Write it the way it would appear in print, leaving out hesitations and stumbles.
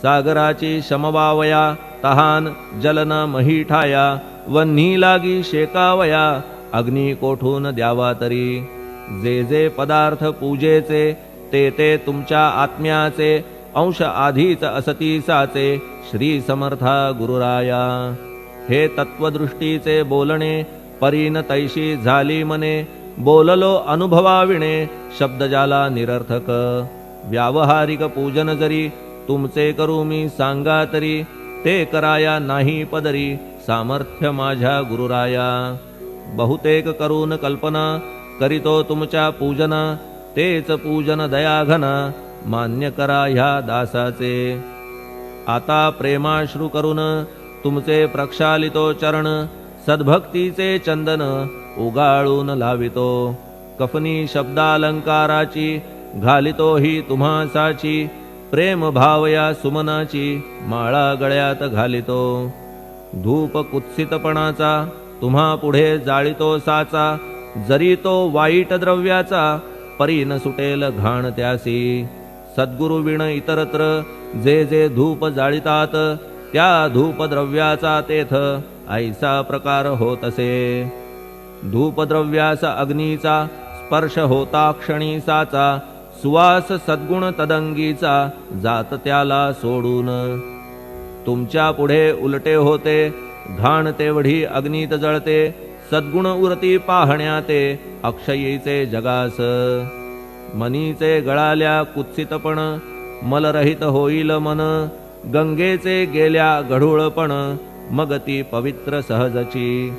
सागराची शमवावया तहान जलन महीठाया वन्ही लागी शेकावया अग्नी कोठून द्यावा तरी जे जे पदार्थ पूजेचे ते ते तुमच्या आत्म्याचे अंश आधीच असतीसाचे श्री समर्था गुरुराया हे तत्वदृष्टीचे बोलणे परीन तैशी झाली मने बोललो अनुभवाविणे शब्द जाला निरर्थक व्यावहारिक पूजन जरी तुमचे करू मी सांगा तरी ते कराया नाही पदरी सामर्थ्य माझ्या गुरुराया बहुतेक करून कल्पना करीतो तुमच्या पूजन तेच पूजन दयाघन मान्य करा ह्या दासाचे आता प्रेमाश्रू करून तुमचे प्रक्षालितो चरण सद्भक्तीचे चंदन उगाळून लावितो कफनी शब्दालंकाराची घालितो ही तुम्हासाची प्रेम भावया सुमनाची माळा गळ्यात घालितो धूप कुत्सितपणाचा तुम्हा पुढे जाळितो साचा जरी तो वाईट द्रव्याचा परी न सुटेल घाण त्यासी सद्गुरु विण इतरत्र जे जे धूप जाळितात त्या धूप द्रव्याचा तेथ ऐसा प्रकार होत असे धूपद्रव्यास अग्नीचा स्पर्श होता क्षणी साचा सुवास सद्गुण तदंगीचा जात त्याला सोडून तुमच्या पुढे उलटे होते घाण तेवढी अग्नीत जळते सद्गुण उरती पाहण्या ते अक्षयीचे जगास मनीचे गळाल्या कुत्सितपण मलरहित होईल मन गंगेचे गेल्या गढूळपण मग ती पवित्र सहजची